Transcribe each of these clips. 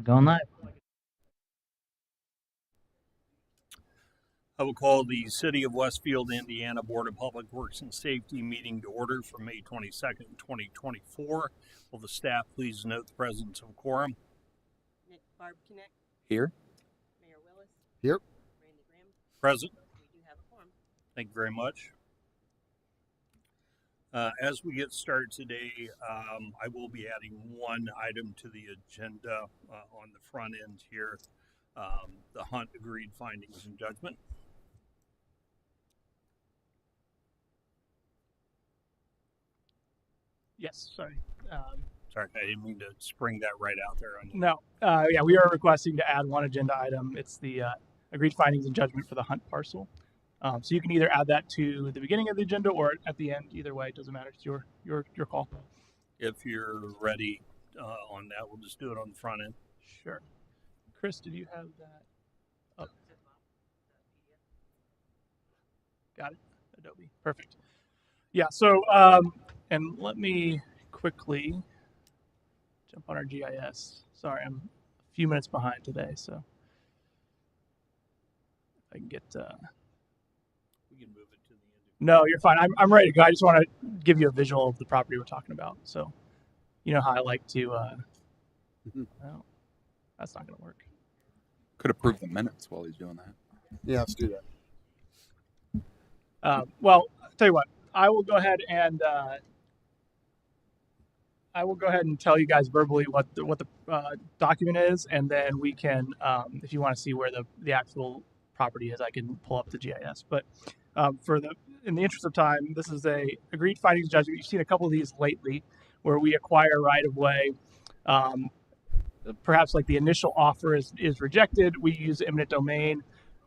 Going live. I will call the City of Westfield, Indiana Board of Public Works and Safety meeting to order for May 22nd, 2024. Will the staff please note the presence of quorum? Barb Connect. Here. Mayor Willis. Here. Randy Graham. Present. We do have a quorum. Thank you very much. As we get started today, I will be adding one item to the agenda on the front end here, the Hunt agreed findings and judgment. Yes, sorry. Sorry, I didn't mean to spring that right out there on you. No, yeah, we are requesting to add one agenda item. It's the agreed findings and judgment for the Hunt parcel. So you can either add that to the beginning of the agenda or at the end. Either way, it doesn't matter. It's your call. If you're ready on that, we'll just do it on the front end. Sure. Chris, did you have that up? Got it. Adobe. Perfect. Yeah. So, and let me quickly jump on our GIS. Sorry, I'm a few minutes behind today, so I can get. We can move it to the end. No, you're fine. I'm ready to go. I just want to give you a visual of the property we're talking about. So, you know how I like to. Well, that's not going to work. Could approve the minutes while he's doing that. Yeah, let's do that. Well, I'll tell you what. I will go ahead and tell you guys verbally what the document is, and then we can, if you want to see where the actual property is, I can pull up the GIS. But in the interest of time, this is a agreed findings judgment. You've seen a couple of these lately, where we acquire right of way. Perhaps like the initial offer is rejected. We use eminent domain.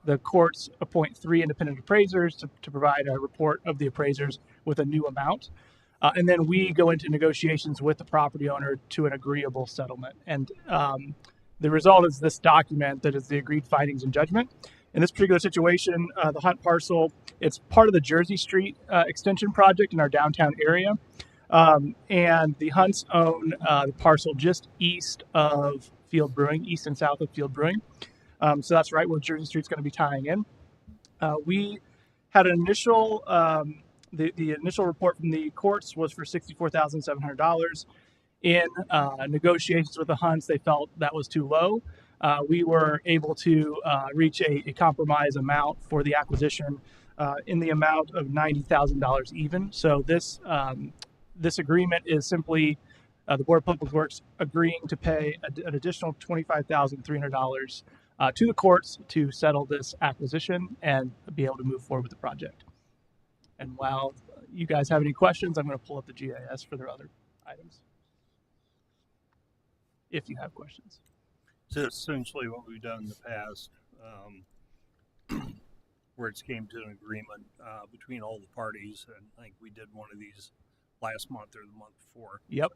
The courts appoint 3 independent appraisers to provide a report of the appraisers with a new amount. And then we go into negotiations with the property owner to an agreeable settlement. And the result is this document that is the agreed findings and judgment. In this particular situation, the Hunt parcel, it's part of the Jersey Street extension project in our downtown area. And the Hunts own the parcel just east of Field Brewing, east and south of Field Brewing. So that's right where Jersey Street's going to be tying in. We had an initial, the initial report from the courts was for $64,700. In negotiations with the Hunts, they felt that was too low. We were able to reach a compromise amount for the acquisition in the amount of $90,000 even. So this agreement is simply the Board of Public Works agreeing to pay an additional $25,300 to the courts to settle this acquisition and be able to move forward with the project. And while you guys have any questions, I'm going to pull up the GIS for their other items, if you have questions. So essentially what we've done in the past, where it's came to an agreement between all the parties, and I think we did one of these last month or the month before. Yep.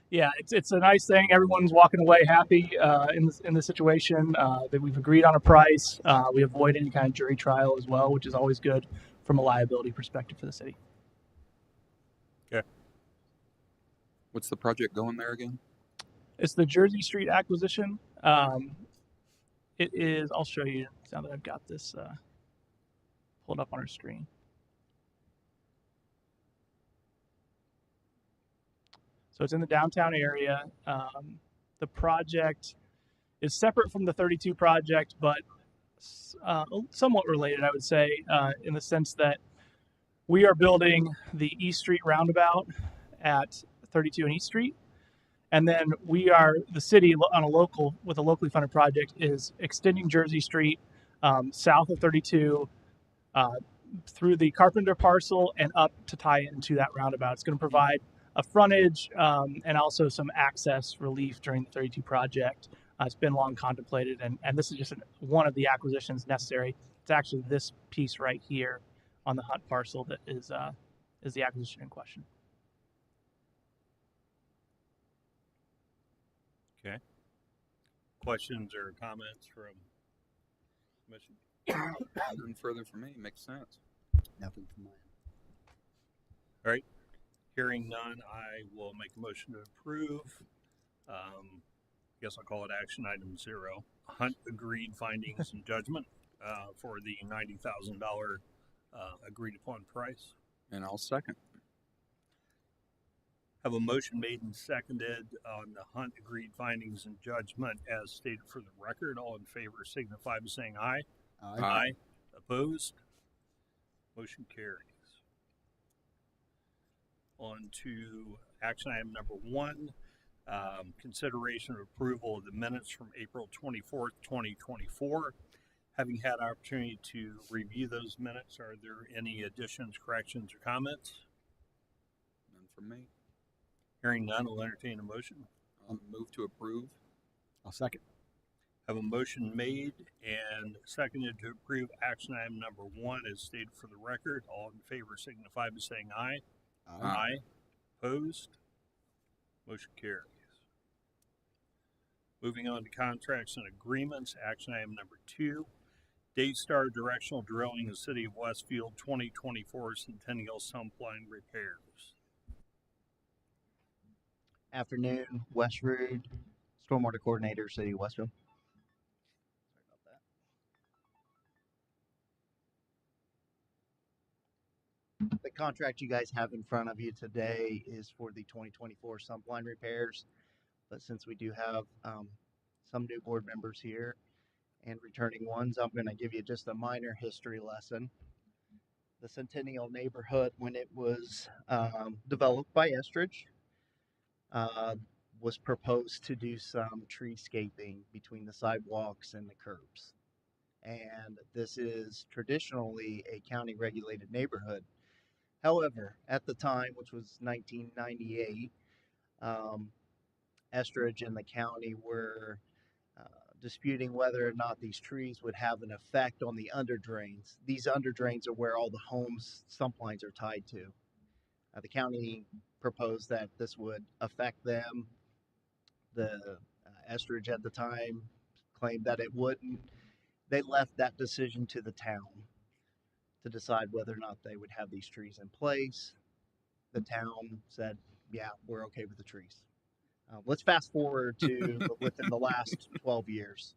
Yeah, it's a nice thing. Everyone's walking away happy in the situation that we've agreed on a price. We avoid any kind of jury trial as well, which is always good from a liability perspective for the city. Okay. What's the project going there again? It's the Jersey Street acquisition. It is. I'll show you now that I've got this pulled up on our screen. So it's in the downtown area. The project is separate from the 32 project, but somewhat related, I would say, in the sense that we are building the East Street roundabout at 32 and East Street. And then the city with a locally funded project is extending Jersey Street south of 32 through the Carpenter parcel and up to tie into that roundabout. It's going to provide a frontage and also some access relief during the 32 project. It's been long contemplated, and this is just one of the acquisitions necessary. It's actually this piece right here on the Hunt parcel that is the acquisition in question. Okay. Questions or comments from Commission? Nothing further for me. Makes sense. Nothing from mine. All right. Hearing none, I will make a motion to approve. guess I'll call it action item 0. Hunt agreed findings and judgment for the $90,000 agreed upon price. And I'll second. Have a motion made and seconded on the Hunt agreed findings and judgment as stated for the record. All in favor signify by saying aye. Aye. Opposed? Motion carries. On to action item number 1, consideration of approval of the minutes from April 24th, 2024. Having had opportunity to review those minutes, are there any additions, corrections, or comments? None from me. Hearing none, I'll entertain a motion. I'll move to approve. I'll second. Have a motion made and seconded to approve action item number 1 as stated for the record. All in favor signify by saying aye. Aye. Opposed? Motion carries. Moving on to contracts and agreements, action item number 2. Daystar Directional Drilling, the City of Westfield 2024 Centennial Sump Line Repairs. Afternoon, Westfield, Stormwater Coordinator, City of Westfield. Sorry about that. The contract you guys have in front of you today is for the 2024 sump line repairs. But since we do have some new board members here and returning ones, I'm going to give you just a minor history lesson. The Centennial neighborhood, when it was developed by Estridge, was proposed to do some treescaping between the sidewalks and the curbs. And this is traditionally a county regulated neighborhood. However, at the time, which was 1998, Estridge and the county were disputing whether or not these trees would have an effect on the underdrains. These underdrains are where all the homes' sump lines are tied to. The county proposed that this would affect them. The Estridge at the time claimed that it wouldn't. They left that decision to the town to decide whether or not they would have these trees in place. The town said, yeah, we're okay with the trees. Let's fast forward to within the last 12 years.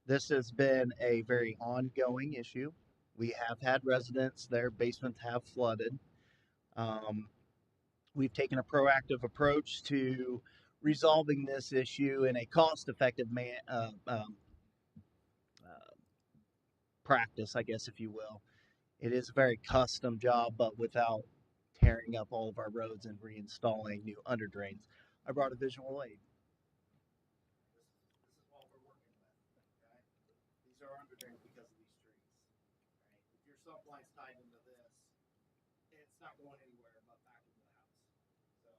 This has been a very ongoing issue. We have had residents, their basements have flooded. We've taken a proactive approach to resolving this issue in a cost-effective practice, I guess, if you will. It is a very custom job, but without tearing up all of our roads and reinstalling new underdrains. I brought a visual aid. This is what we're working with. Okay? These are underdrains because of these trees. Right? If your sump line's tied into this, it's not going anywhere but back into the house. So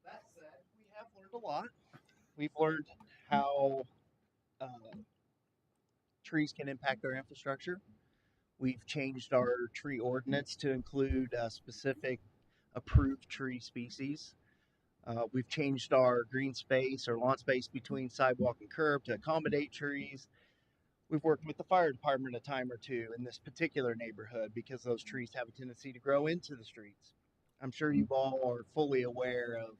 that said, we have learned a lot. We've learned how trees can impact our infrastructure. We've changed our tree ordinance to include specific approved tree species. We've changed our green space or lawn space between sidewalk and curb to accommodate trees. We've worked with the fire department a time or two in this particular neighborhood because those trees have a tendency to grow into the streets. I'm sure you all are fully aware of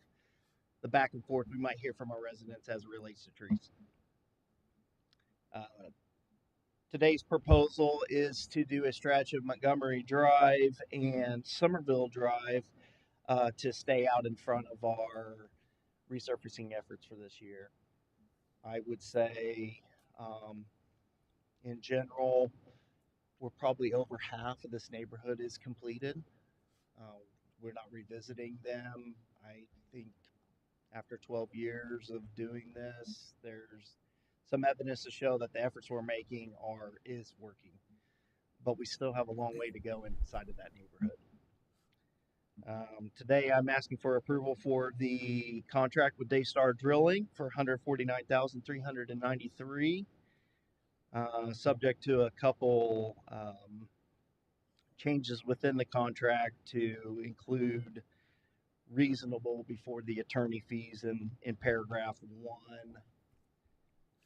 the back and forth we might hear from our residents as it relates to trees. Today's proposal is to do a stretch of Montgomery Drive and Somerville Drive to stay out in front of our resurfacing efforts for this year. I would say, in general, we're probably over half of this neighborhood is completed. We're not revisiting them. I think after 12 years of doing this, there's some evidence to show that the efforts we're making is working, but we still have a long way to go inside of that neighborhood. Today, I'm asking for approval for the contract with Daystar Drilling for $149,393, subject to a couple changes within the contract to include reasonable before the attorney fees in paragraph 1,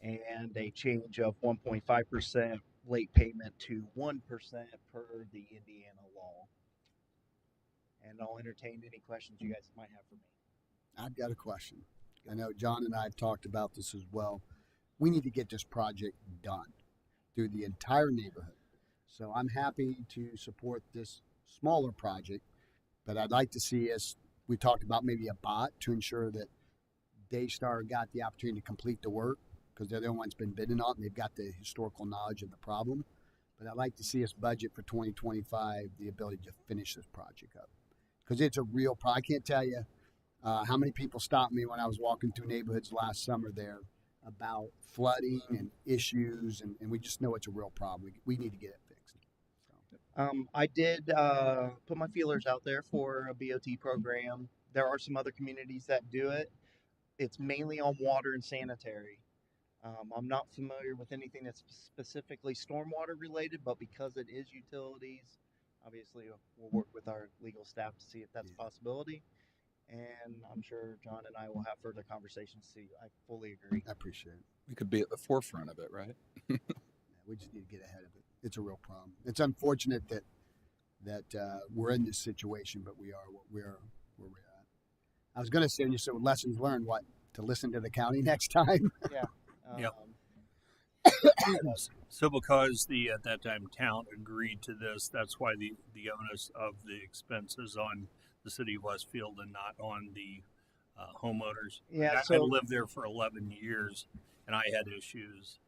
and a change of 1.5% late payment to 1% per the Indiana law. And I'll entertain any questions you guys might have for me. I've got a question. I know John and I have talked about this as well. We need to get this project done through the entire neighborhood. So I'm happy to support this smaller project, but I'd like to see us, we talked about maybe a bot to ensure that Daystar got the opportunity to complete the work because they're the only ones been bidding on it and they've got the historical knowledge of the problem. But I'd like to see us budget for 2025 the ability to finish this project up because it's a real problem. I can't tell you how many people stopped me when I was walking through neighborhoods last summer there about flooding and issues, and we just know it's a real problem. We need to get it fixed. So. I did put my feelers out there for a BOT program. There are some other communities that do it. It's mainly on water and sanitary. I'm not familiar with anything that's specifically stormwater related, but because it is utilities, obviously we'll work with our legal staff to see if that's a possibility. And I'm sure John and I will have further conversations. See, I fully agree. I appreciate it. We could be at the forefront of it, right? Yeah, we just need to get ahead of it. It's a real problem. It's unfortunate that we're in this situation, but we are where we're at. I was going to say, you said lessons learned. What, to listen to the county next time? Yeah. Yep. So because the at that time town agreed to this, that's why the onus of the expenses on the city of Westfield and not on the homeowners. Yeah. I lived there for 11 years, and I had issues,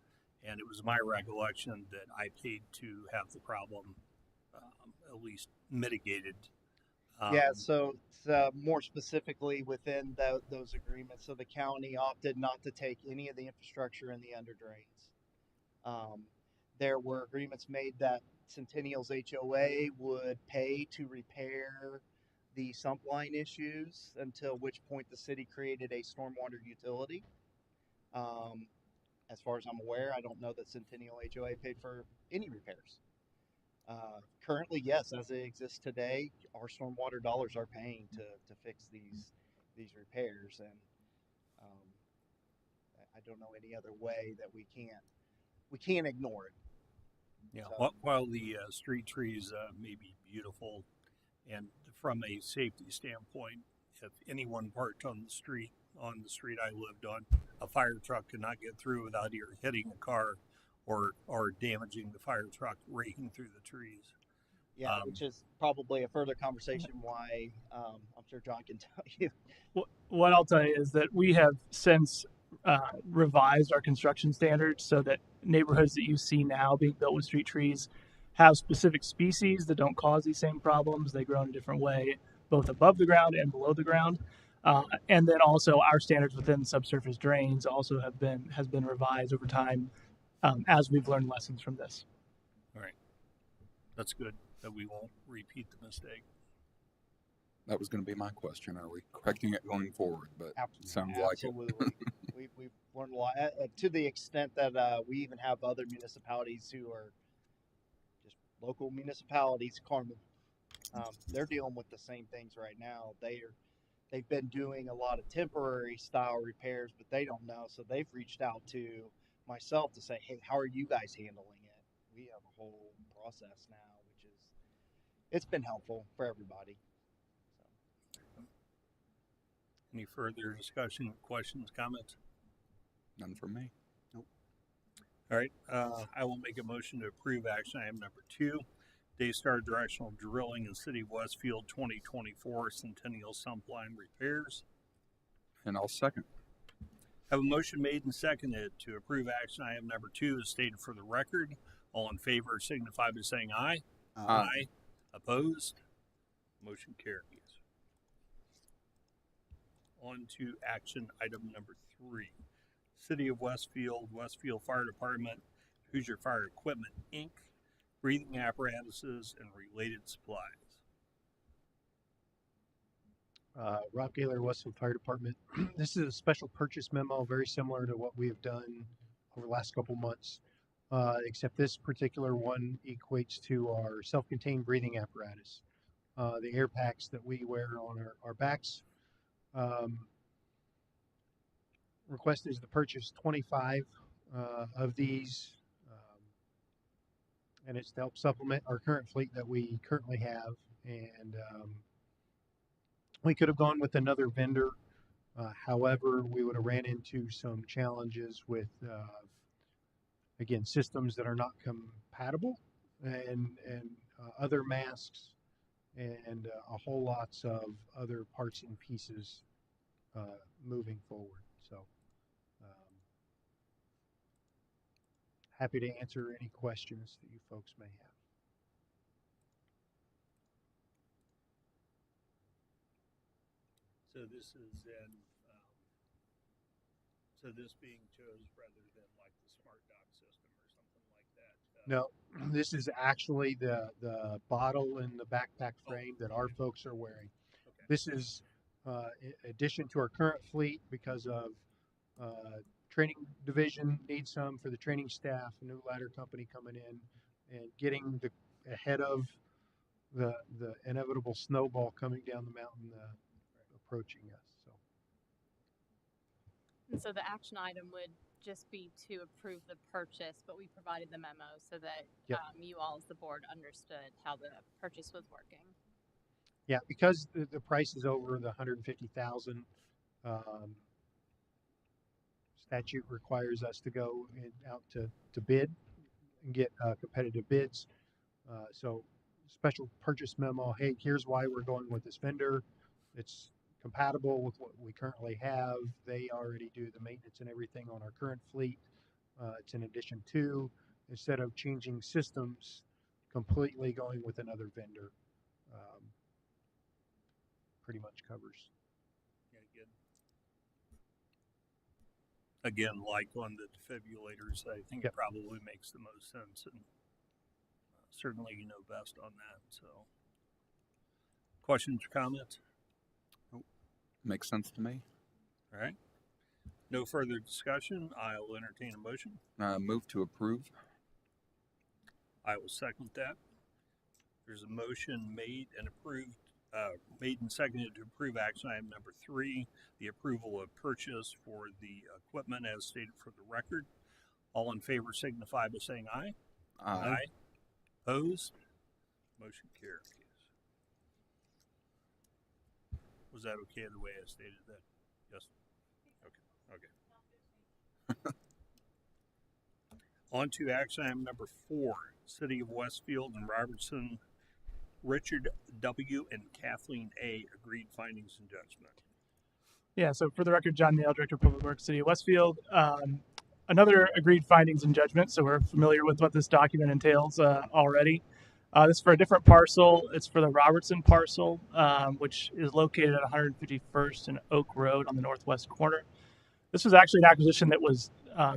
and it was my recollection that I paid to have the problem at least mitigated. So more specifically within those agreements, so the county opted not to take any of the infrastructure in the under drains. There were agreements made that Centennial's HOA would pay to repair the sump line issues, until which point the city created a stormwater utility. As far as I'm aware, I don't know that Centennial HOA paid for any repairs. Currently, yes, as it exists today, our stormwater dollars are paying to fix these repairs, and I don't know any other way that we can't ignore it. Yeah, So- while the street trees may be beautiful, and from a safety standpoint, if anyone parked on the street I lived on, a fire truck could not get through without either hitting a car or damaging the fire truck raking through the trees. Yeah, which is probably a further conversation why I'm sure John can tell you. What I'll tell you is that we have since revised our construction standards so that neighborhoods that you see now being built with street trees have specific species that don't cause these same problems. They grow in a different way, both above the ground and below the ground. And then also our standards within subsurface drains also has been revised over time as we've learned lessons from this. All right, that's good that we won't repeat the mistake. That was going to be my question. Are we correcting it going forward? But sounds like it. Absolutely. We've learned a lot to the extent that we even have other municipalities who are just local municipalities. Carmel, they're dealing with the same things right now. They've been doing a lot of temporary style repairs, but they don't know. So they've reached out to myself to say, hey, how are you guys handling it? We have a whole process now, which is, it's been helpful for everybody. Any further discussion, questions, comments? None from me. Nope. All right, I will make a motion to approve action item number 2, Daystar Directional Drilling in City of Westfield 2024 Centennial Sump Line Repairs. And I'll second. Have a motion made and seconded to approve action item number 2 as stated for the record. All in favor signify by saying aye. Aye. Opposed? Motion carries. On to action item number 3. City of Westfield, Westfield Fire Department, Hoosier Fire Equipment, Inc., breathing apparatuses and related supplies. Rob Gaylor, Westfield Fire Department. This is a special purchase memo, very similar to what we have done over the last couple months, except this particular one equates to our self-contained breathing apparatus, the air packs that we wear on our backs. Request is to purchase 25 of these, and it's to help supplement our current fleet that we currently have. And we could have gone with another vendor However, we would have ran into some challenges with, again, systems that are not compatible and other masks and a whole lots of other parts and pieces moving forward. So happy to answer any questions that you folks may have. So this is in, so this being chose rather than like the smart dock system or something like that. No, this is actually the bottle in the backpack frame that our folks are wearing. Okay. This is in addition to our current fleet because of training division needs some for the training staff, a new ladder company coming in and getting ahead of the inevitable snowball coming down the mountain approaching us. So. And so the action item would just be to approve the purchase, but we provided the memo so that you all as the board understood how the purchase was working. Yeah, because the price is over the 150,000. Statute requires us to go out to bid and get competitive bids. So special purchase memo. Hey, here's why we're going with this vendor. It's compatible with what we currently have. They already do the maintenance and everything on our current fleet. It's in addition to, instead of changing systems, completely going with another vendor. Pretty much covers. Again, like on the defibrillators, I think it probably makes the most sense, and certainly you know best on that. So, questions or comments? Nope. Makes sense to me. All right. No further discussion. I will entertain a motion. Move to approve. I will second that. There's a motion made and approved. Made and seconded to approve action item number 3, the approval of purchase for the equipment as stated for the record. All in favor signify by saying aye. Aye. Opposed? Motion carries. Was that okay the way I stated that? Yes? Okay. On to action item number 4, City of Westfield and Robertson, Richard W. and Kathleen A. agreed findings and judgment. Yeah, so for the record, John Nail, Director of Public Works, City of Westfield. Another agreed findings and judgment, so we're familiar with what this document entails already. This is for a different parcel. It's for the Robertson parcel, which is located at 151st and Oak Road on the northwest corner. This was actually an acquisition that was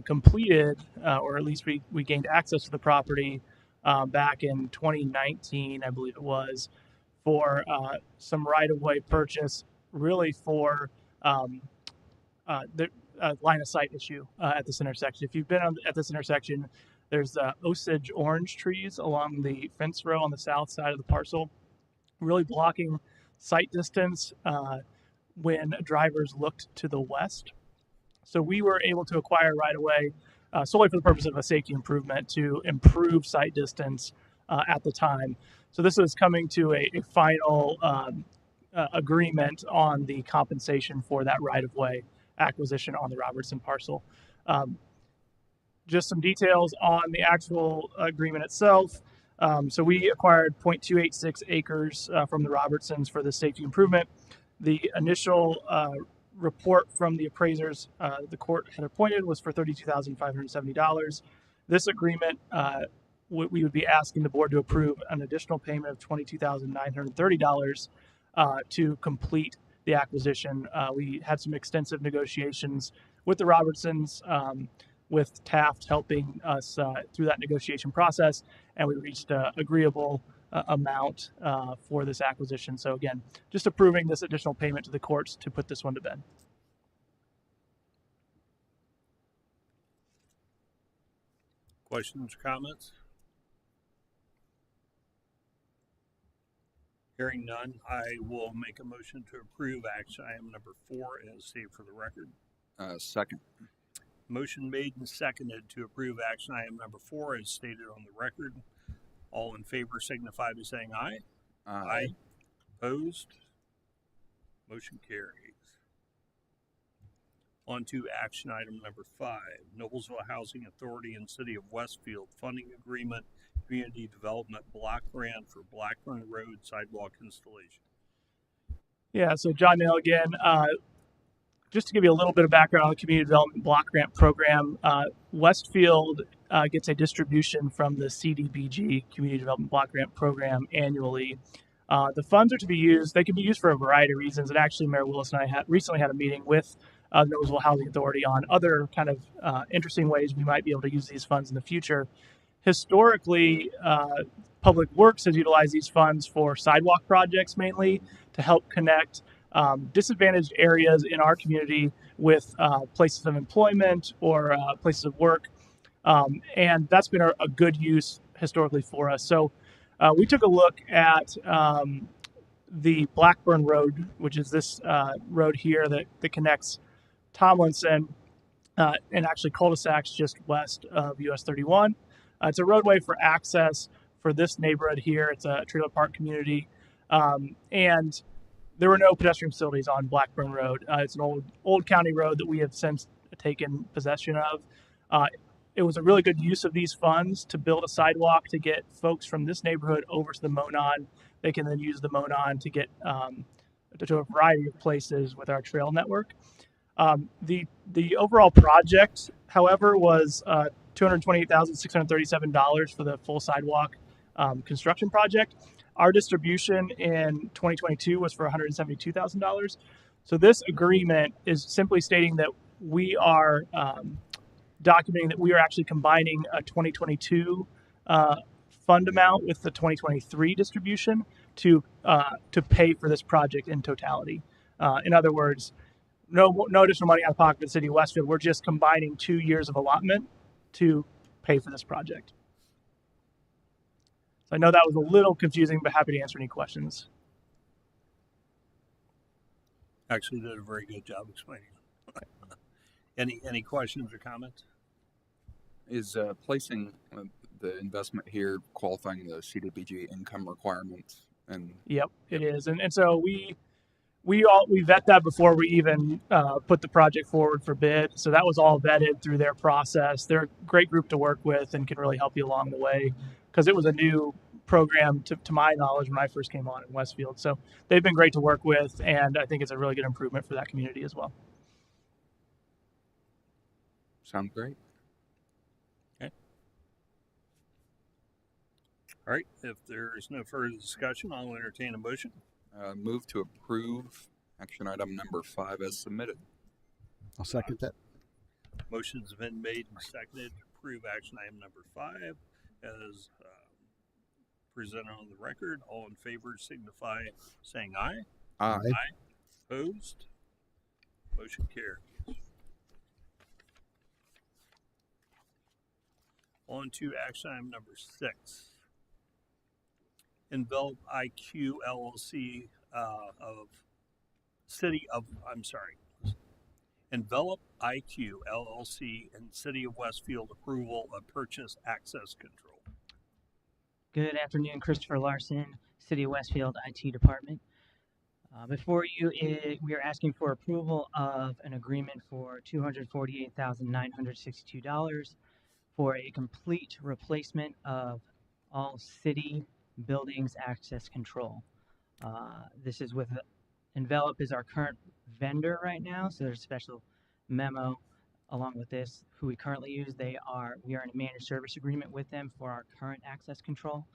completed, or at least we gained access to the property back in 2019, I believe it was, for some right-of-way purchase, really for the line of sight issue at this intersection. If you've been at this intersection, there's Osage orange trees along the fence row on the south side of the parcel, really blocking sight distance when drivers looked to the west. So we were able to acquire right away solely for the purpose of a safety improvement to improve sight distance at the time. So this is coming to a final agreement on the compensation for that right-of-way acquisition on the Robertson parcel. Just some details on the actual agreement itself. So we acquired 0.286 acres from the Robertsons for the safety improvement. The initial report from the appraisers the court had appointed was for $32,570. This agreement, we would be asking the board to approve an additional payment of $22,930 to complete the acquisition. We had some extensive negotiations with the Robertsons, with Taft helping us through that negotiation process, and we reached an agreeable amount for this acquisition. So again, just approving this additional payment to the courts to put this one to bed. Questions or comments? Hearing none, I will make a motion to approve action item number 4 as stated for the record. Second. Motion made and seconded to approve action item number 4 as stated on the record. All in favor signify by saying aye. Aye. Opposed? Motion carries. On to action item number 5, Noblesville Housing Authority and City of Westfield Funding Agreement, Community Development Block Grant for Blackburn Road Sidewalk Installation. Yeah, so John Nail again. Just to give you a little bit of background on the Community Development Block Grant Program, Westfield gets a distribution from the CDBG, Community Development Block Grant Program, annually. The funds are to be used, they can be used for a variety of reasons. And actually, Mayor Willis and I recently had a meeting with the Noblesville Housing Authority on other kind of interesting ways we might be able to use these funds in the future. Historically, Public Works has utilized these funds for sidewalk projects mainly to help connect disadvantaged areas in our community with places of employment or places of work. And that's been a good use historically for us. So we took a look at the Blackburn Road, which is this road here that connects Tomlinson and actually cul-de-sacs just west of US 31. It's a roadway for access for this neighborhood here. It's a trailer park community. And there were no pedestrian facilities on Blackburn Road. It's an old county road that we have since taken possession of. It was a really good use of these funds to build a sidewalk to get folks from this neighborhood over to the Monon. They can then use the Monon to get to a variety of places with our trail network. The overall project, however, was $228,637 for the full sidewalk construction project. Our distribution in 2022 was for $172,000. So this agreement is simply stating that we are documenting that we are actually combining a 2022 fund amount with the 2023 distribution to pay for this project in totality. In other words, no additional money out of pocket for the City of Westfield. We're just combining 2 years of allotment to pay for this project. So I know that was a little confusing, but happy to answer any questions. Actually did a very good job explaining. Any questions or comments? Is placing the investment here qualifying the CDBG income requirements? And Yep, it is. And so we vet that before we even put the project forward for bid. So that was all vetted through their process. They're a great group to work with and can really help you along the way because it was a new program to my knowledge when I first came on in Westfield. So they've been great to work with, and I think it's a really good improvement for that community as well. Sound great. Okay. All right. If there's no further discussion, I'll entertain a motion. Move to approve action item number 5 as submitted. I'll second that. Motion's been made and seconded to approve action item number 5 as presented on the record. All in favor signify saying aye. Aye. Aye. Opposed? Motion carries. On to action item number 6. Envelop IQ LLC Envelop IQ LLC and City of Westfield approval of purchase access control. Good afternoon, Christopher Larson, City of Westfield IT Department. Before you, we are asking for approval of an agreement for $248,962 for a complete replacement of all city buildings access control. This is with Envelop is our current vendor right now, so there's a special memo along with this. Who we currently use, we are in a managed service agreement with them for our current access control,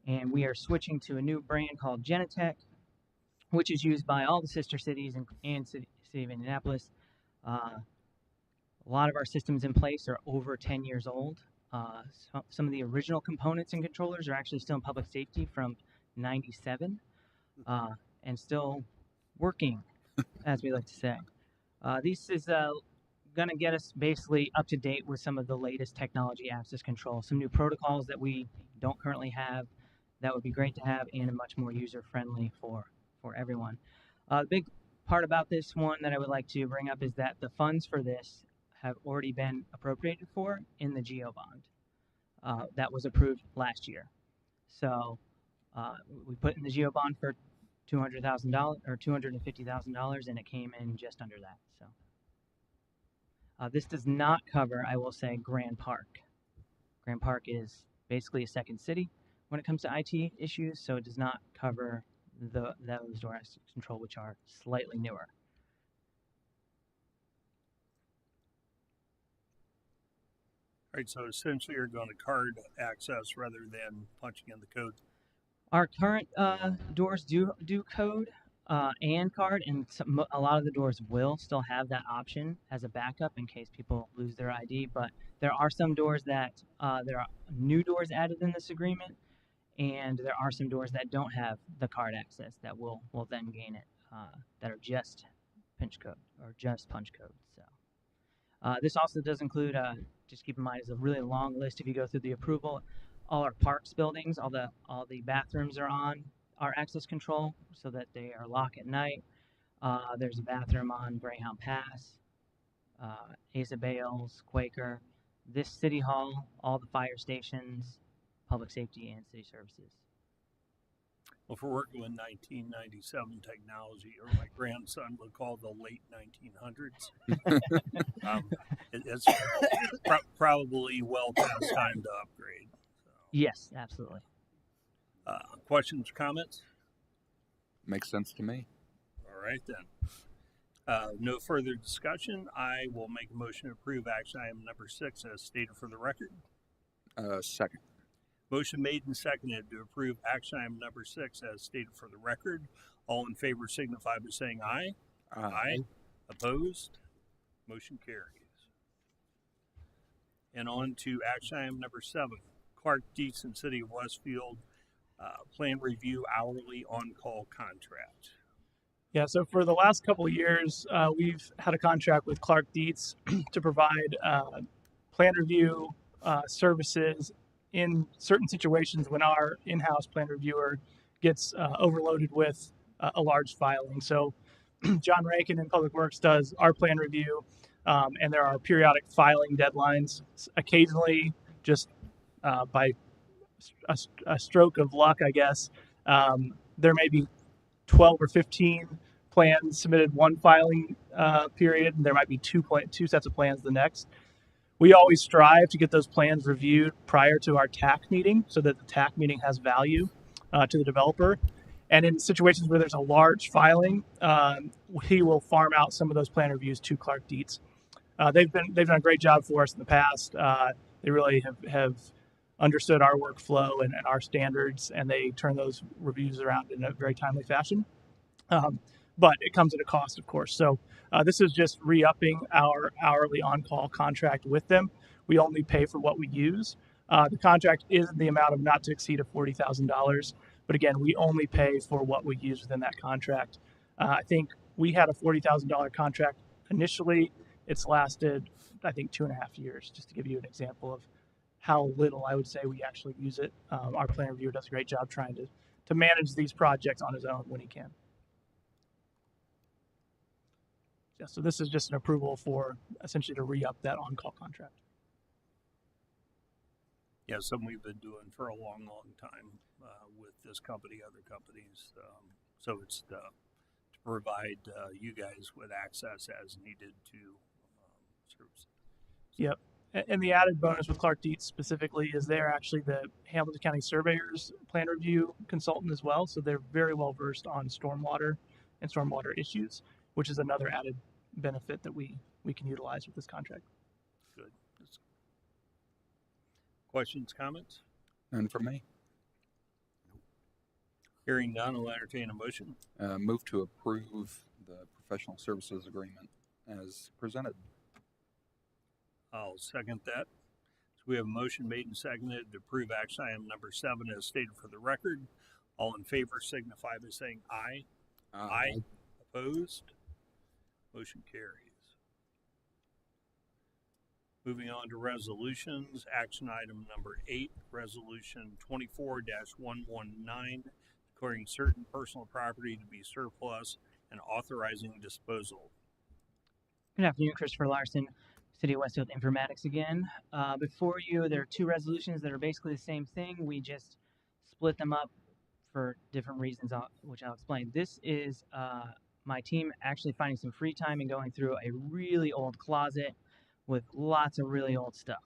and we are switching to a new brand called Genetech, which is used by all the sister cities and city of Indianapolis. A lot of our systems in place are over 10 years old. Some of the original components and controllers are actually still in public safety from 97 and still working, as we like to say. This is going to get us basically up to date with some of the latest technology access control, some new protocols that we don't currently have that would be great to have, and much more user-friendly for everyone. The big part about this one that I would like to bring up is that the funds for this have already been appropriated for in the GEO bond that was approved last year. So we put in the GEO bond for $200,000 or $250,000, and it came in just under that. So This does not cover, I will say, Grand Park. Grand Park is basically a second city when it comes to IT issues, so it does not cover those door access control, which are slightly newer. All right, so essentially you're going to card access rather than punching in the code. Our current doors do code and card, and a lot of the doors will still have that option as a backup in case people lose their ID. But there are some doors that there are new doors added in this agreement, and there are some doors that don't have the card access that will then gain it, that are just pinch code or just punch code. So this also does include, just keep in mind, it's a really long list. If you go through the approval, all our parks buildings, all the bathrooms are on our access control so that they are locked at night. There's a bathroom on Greyhound Pass, Asa Bales, Quaker, this city hall, all the fire stations, public safety, and city services. Well, if we're working with 1997 technology, or my grandson would call the late 1900s, it's probably well past time to upgrade. So. Yes, absolutely. Questions or comments? Makes sense to me. All right, then. No further discussion. I will make a motion to approve action item number 6 as stated for the record. Second. Motion made and seconded to approve action item number 6 as stated for the record. All in favor signify by saying aye. Aye. Opposed? Motion carries. And on to action item number 7. Clark Dietz and City of Westfield plan review hourly on-call contract. Yeah, so for the last couple of years, we've had a contract with Clark Dietz to provide plan review services in certain situations when our in-house plan reviewer gets overloaded with a large filing. So John Rankin in Public Works does our plan review, and there are periodic filing deadlines. Occasionally, just by a stroke of luck, I guess, there may be 12 or 15 plans submitted one filing period, and there might be two sets of plans the next. We always strive to get those plans reviewed prior to our TAC meeting so that the TAC meeting has value to the developer. And in situations where there's a large filing, he will farm out some of those plan reviews to Clark Dietz. They've done a great job for us in the past. They really have understood our workflow and our standards, and they turn those reviews around in a very timely fashion. But it comes at a cost, of course. So this is just re-upping our hourly on-call contract with them. We only pay for what we use. The contract is the amount of not to exceed of $40,000. But again, we only pay for what we use within that contract. I think we had a $40,000 contract initially. It's lasted, I think, 2.5 years, just to give you an example of how little I would say we actually use it. Our plan reviewer does a great job trying to manage these projects on his own when he can. Yeah, so this is just an approval for essentially to re-up that on-call contract. Yeah, something we've been doing for a long, long time with this company, other companies. So it's to provide you guys with access as needed to services. Yep. And the added bonus with Clark Dietz specifically is they're actually the Hamilton County Surveyor's plan review consultant as well. So they're very well versed on stormwater and stormwater issues, which is another added benefit that we can utilize with this contract. Good. Questions, comments? None from me. Hearing none, I'll entertain a motion. Move to approve the professional services agreement as presented. I'll second that. So we have a motion made and seconded to approve action item number 7 as stated for the record. All in favor signify by saying aye. Aye. Opposed? Motion carries. Moving on to resolutions, action item number 8, resolution 24-119, declaring certain personal property to be surplus and authorizing disposal. Good afternoon, Christopher Larson, City of Westfield Informatics again. Before you, there are 2 resolutions that are basically the same thing. We just split them up for different reasons, which I'll explain. This is my team actually finding some free time and going through a really old closet with lots of really old stuff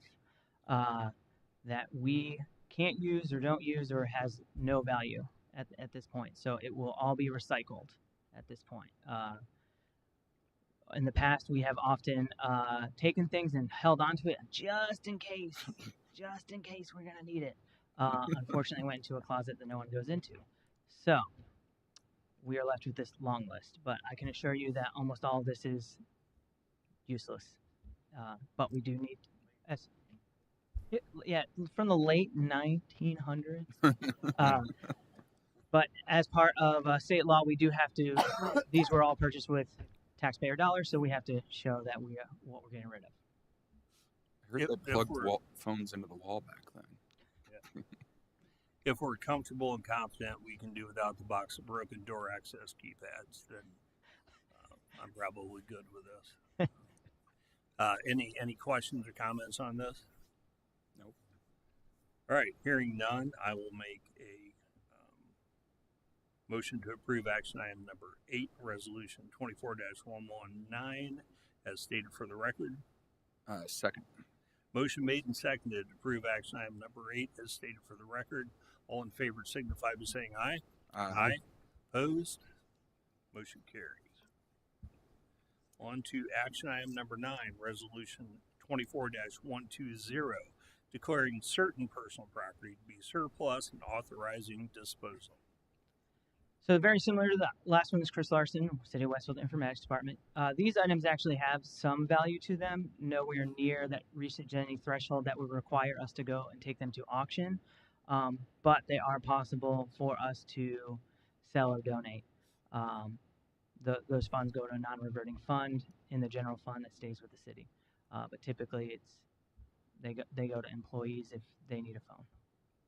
that we can't use or don't use or has no value at this point. So it will all be recycled at this point. In the past, we have often taken things and held onto it just in case we're going to need it. Unfortunately, went into a closet that no one goes into. So we are left with this long list, but I can assure you that almost all of this is useless. But we do need, as, yeah, from the late 1900s. But as part of state law, we do have to. These were all purchased with taxpayer dollars, so we have to show that what we're getting rid of. I heard they plugged phones into the wall back then. Yeah. If we're comfortable and confident we can do without the box of broken door access keypads, then I'm probably good with this. Any questions or comments on this? Nope. All right, hearing none, I will make a motion to approve action item number 8, resolution 24-119, as stated for the record. Second. Motion made and seconded to approve action item number 8, as stated for the record. All in favor signify by saying aye. Aye. Opposed? Motion carries. On to action item number 9, resolution 24-120, declaring certain personal property to be surplus and authorizing disposal. So very similar to the last one is Chris Larson, City of Westfield Informatics Department. These items actually have some value to them, nowhere near that recent Jenny threshold that would require us to go and take them to auction, but they are possible for us to sell or donate. Those funds go to a non-reverting fund in the general fund that stays with the city. But typically they go to employees if they need a phone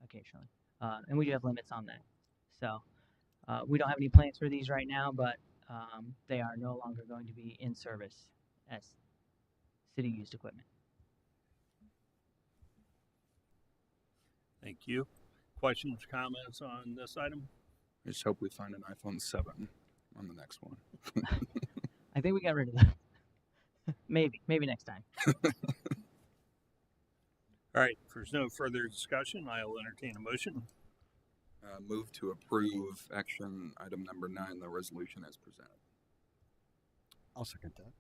occasionally. And we do have limits on that. So we don't have any plans for these right now, but they are no longer going to be in service as city used equipment. Thank you. Questions, comments on this item? I just hope we find an iPhone 7 on the next one. I think we got rid of that. Maybe next time. All right, if there's no further discussion, I will entertain a motion. Move to approve action item number 9, the resolution as presented. I'll second that.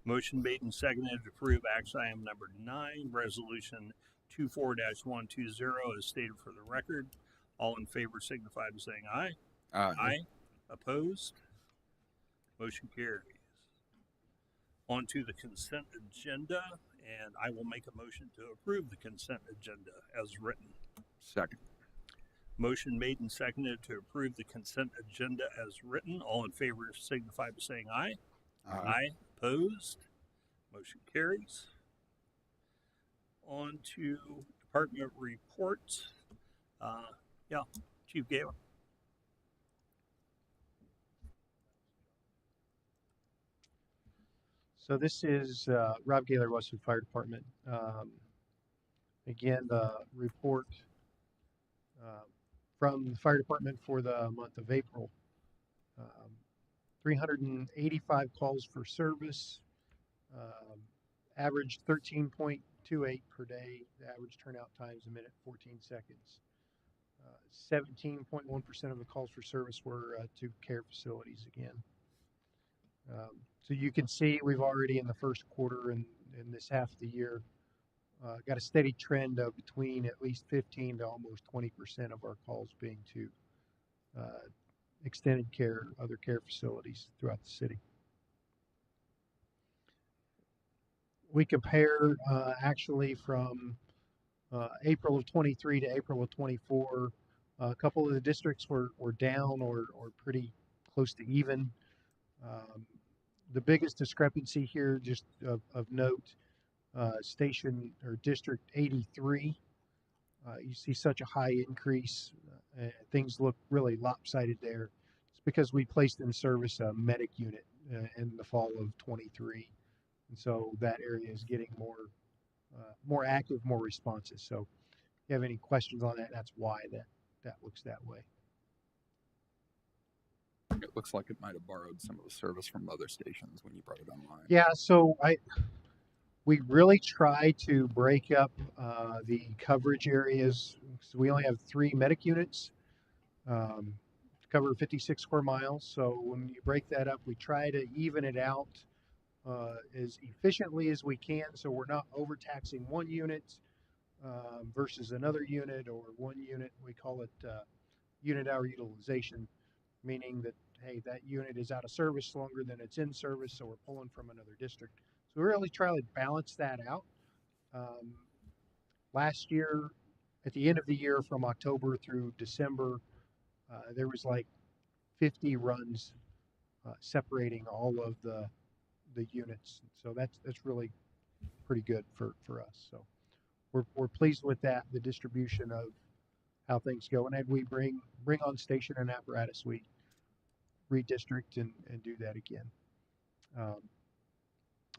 Motion made and seconded to approve action item number 9, resolution 24-120, as stated for the record. All in favor signify by saying aye. Aye. Opposed? Motion carries. On to the consent agenda, and I will make a motion to approve the consent agenda as written. Second. Motion made and seconded to approve the consent agenda as written. All in favor signify by saying aye. Aye. Opposed? Motion carries. On to department reports. Chief Galen. So this is Rob Gaylor, Westfield Fire Department. Again, the report from the fire department for the month of April. 385 calls for service, average 13.28 per day. The average turnout time is a minute 14 seconds. 17.1% of the calls for service were to care facilities again. So you can see we've already in the first quarter and in this half of the year got a steady trend of between at least 15 to almost 20% of our calls being to extended care, other care facilities throughout the city. We compare actually from April of 23 to April of 24. A couple of the districts were down or pretty close to even. The biggest discrepancy here, just of note, station or district 83, you see such a high increase. Things look really lopsided there. It's because we placed in service a medic unit in the fall of 23, and so that area is getting more active, more responsive. So if you have any questions on that, that's why that looks that way. It looks like it might have borrowed some of the service from other stations when you brought it online. Yeah, so We really try to break up the coverage areas. So we only have 3 medic units to cover 56 square miles. So when you break that up, we try to even it out as efficiently as we can, so we're not overtaxing one unit versus another unit, or one unit. We call it unit hour utilization, meaning that, hey, that unit is out of service longer than it's in service, so we're pulling from another district. So we really try to balance that out. Last year, at the end of the year, from October through December, there was like 50 runs separating all of the units. So that's really pretty good for us. So we're pleased with that, the distribution of how things go. And then we bring on station and apparatus, we redistrict and do that again.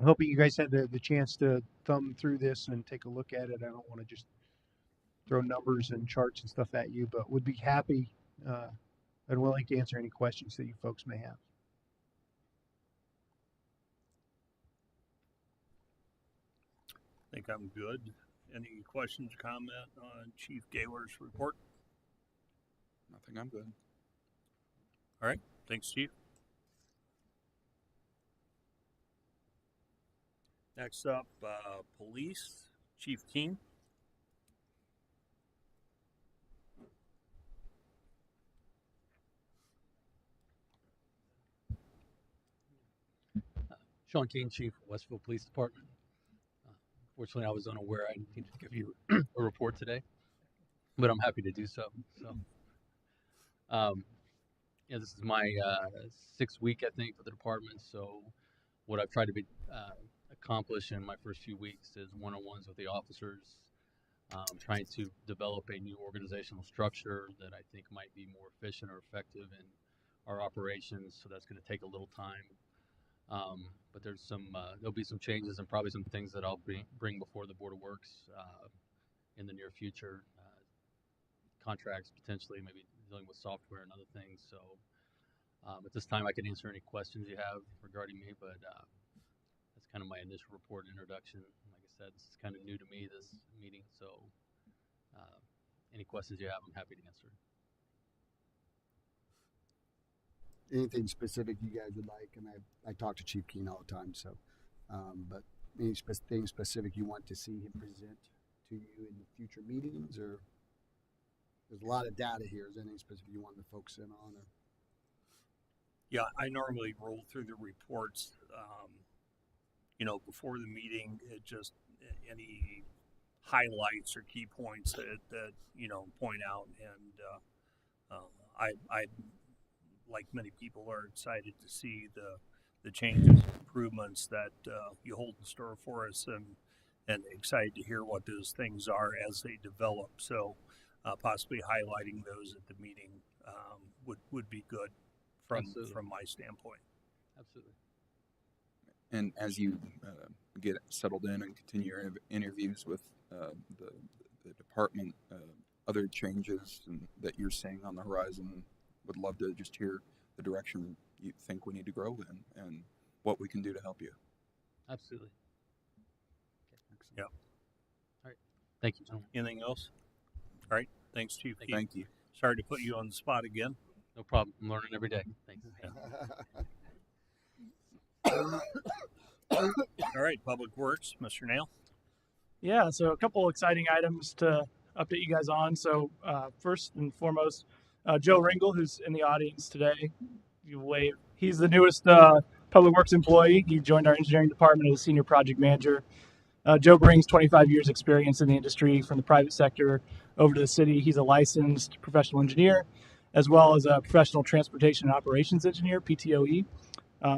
I hope you guys had the chance to thumb through this and take a look at it. I don't want to just throw numbers and charts and stuff at you, but would be happy and willing to answer any questions that you folks may have. I think I'm good. Any questions, comment on Chief Gaylor's report? Nothing. I'm good. All right. Thanks, Chief. Next up, Police, Chief King. Sean King, Chief of Westfield Police Department. Fortunately, I was unaware I needed to give you a report today, but I'm happy to do so. Yeah, this is my 6th week, I think, for the department. So what I've tried to accomplish in my first few weeks is one-on-ones with the officers, trying to develop a new organizational structure that I think might be more efficient or effective in our operations. So that's going to take a little time. But there's there'll be some changes and probably some things that I'll bring before the Board of Works in the near future. Contracts potentially, maybe dealing with software and other things. So at this time, I can answer any questions you have regarding me, but that's kind of my initial report and introduction. Like I said, this is kind of new to me, this meeting. So any questions you have, I'm happy to answer. Anything specific you guys would like? And I talk to Chief Keen all the time, so but anything specific you want to see him present to you in the future meetings, or there's a lot of data here. Is there anything specific you want to focus in on? Or? Yeah, I normally roll through the reports, before the meeting. It just any highlights or key points that point out, and I like many people are excited to see the changes and improvements that you hold in store for us, and excited to hear what those things are as they develop. So possibly highlighting those at the meeting would be good from my standpoint. Absolutely. And as you get settled in and continue your interviews with the department, other changes that you're seeing on the horizon, would love to just hear the direction you think we need to grow in and what we can do to help you. Absolutely. Okay. Yeah. All right. Thank you, gentlemen. Anything else? All right. Thanks, Chief. Thank you. Sorry to put you on the spot again. No problem. I'm learning every day. Thanks. All right. Public Works, Mr. Nail. Yeah, so a couple exciting items to update you guys on. So first and foremost, Joe Ringel, who's in the audience today, you wave. He's the newest Public Works employee. He joined our engineering department as a senior project manager. Joe brings 25 years experience in the industry from the private sector over to the city. He's a licensed professional engineer, as well as a professional transportation and operations engineer, PTOE.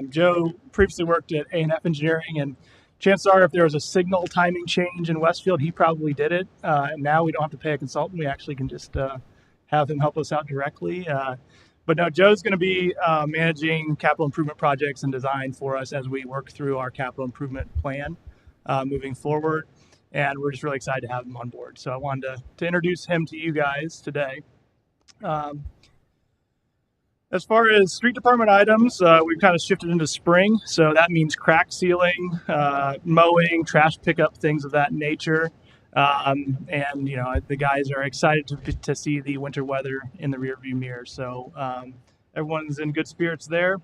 Joe previously worked at A&F Engineering, and chances are if there was a signal timing change in Westfield, he probably did it. And now we don't have to pay a consultant. We actually can just have him help us out directly. But no, Joe's going to be managing capital improvement projects and design for us as we work through our capital improvement plan moving forward. And we're just really excited to have him on board. So I wanted to introduce him to you guys today. As far as street department items, we've kind of shifted into spring, so that means crack sealing, mowing, trash pickup, things of that nature. And the guys are excited to see the winter weather in the rearview mirror. So everyone's in good spirits there.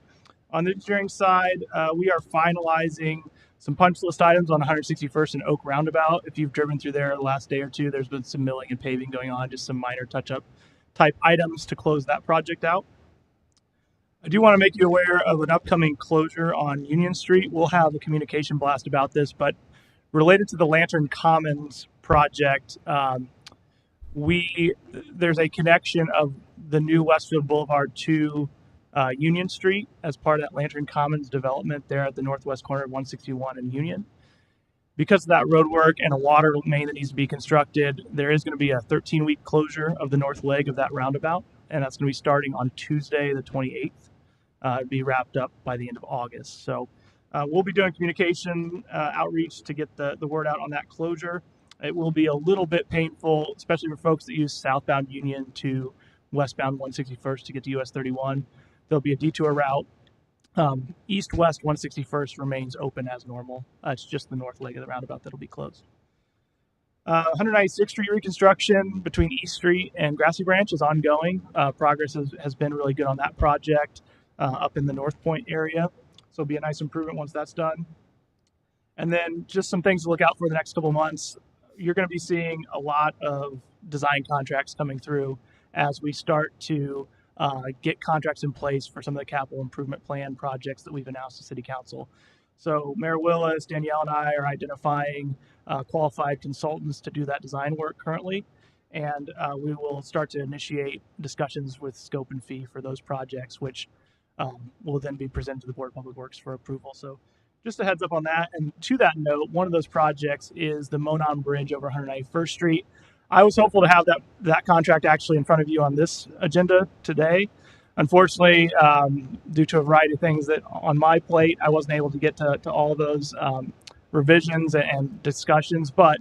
On the engineering side, we are finalizing some punch list items on 161st and Oak Roundabout. If you've driven through there the last day or two, there's been some milling and paving going on, just some minor touch-up type items to close that project out. I do want to make you aware of an upcoming closure on Union Street. We'll have a communication blast about this, but related to the Lantern Commons project, there's a connection of the new Westfield Boulevard to Union Street as part of that Lantern Commons development there at the northwest corner of 161 and Union. Because of that road work and a water main that needs to be constructed, there is going to be a 13-week closure of the north leg of that roundabout, and that's going to be starting on Tuesday, the 28th. It'll be wrapped up by the end of August. So we'll be doing communication outreach to get the word out on that closure. It will be a little bit painful, especially for folks that use southbound Union to westbound 161st to get to US 31. There'll be a detour route. East-west 161st remains open as normal. It's just the north leg of the roundabout that'll be closed. 196th Street reconstruction between East Street and Grassy Branch is ongoing. Progress has been really good on that project up in the North Point area. So it'll be a nice improvement once that's done. And then just some things to look out for the next couple of months. You're going to be seeing a lot of design contracts coming through as we start to get contracts in place for some of the capital improvement plan projects that we've announced to City Council. So Mayor Willis, Danielle, and I are identifying qualified consultants to do that design work currently. And we will start to initiate discussions with scope and fee for those projects, which will then be presented to the Board of Public Works for approval. So just a heads up on that. And to that note, one of those projects is the Monon Bridge over 191st Street. I was hopeful to have that contract actually in front of you on this agenda today. Unfortunately, due to a variety of things that on my plate, I wasn't able to get to all those revisions and discussions. But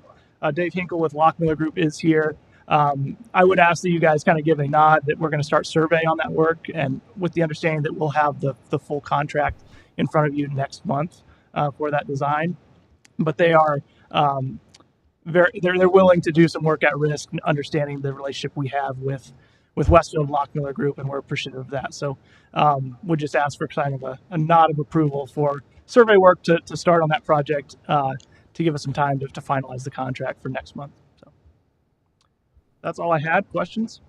Dave Hinkle with Lockmiller Group is here. I would ask that you guys kind of give a nod that we're going to start survey on that work, and with the understanding that we'll have the full contract in front of you next month for that design. But they are they're willing to do some work at risk, understanding the relationship we have with Westfield and Lockmiller Group, and we're appreciative of that. So we'll just ask for kind of a nod of approval for survey work to start on that project to give us some time to finalize the contract for next month. So that's all I had. Questions?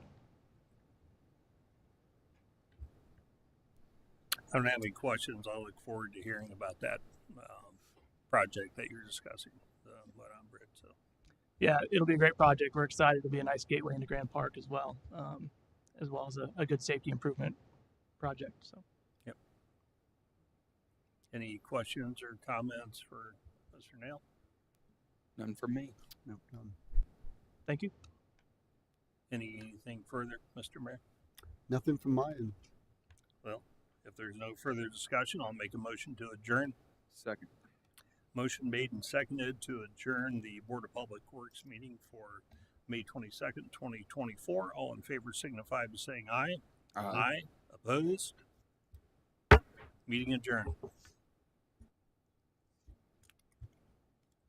I don't have any questions. I look forward to hearing about that project that you're discussing, the Monon Bridge. So. Yeah, it'll be a great project. We're excited. It'll be a nice gateway into Grand Park as well as a good safety improvement project. So, yep. Any questions or comments for Mr. Nail? None from me. No, none. Thank you. Anything further, Mr. Mayor? Nothing from my end. Well, if there's no further discussion, I'll make a motion to adjourn. Second. Motion made and seconded to adjourn the Board of Public Works meeting for May 22nd, 2024. All in favor signify by saying aye. Aye. Opposed? Meeting adjourned.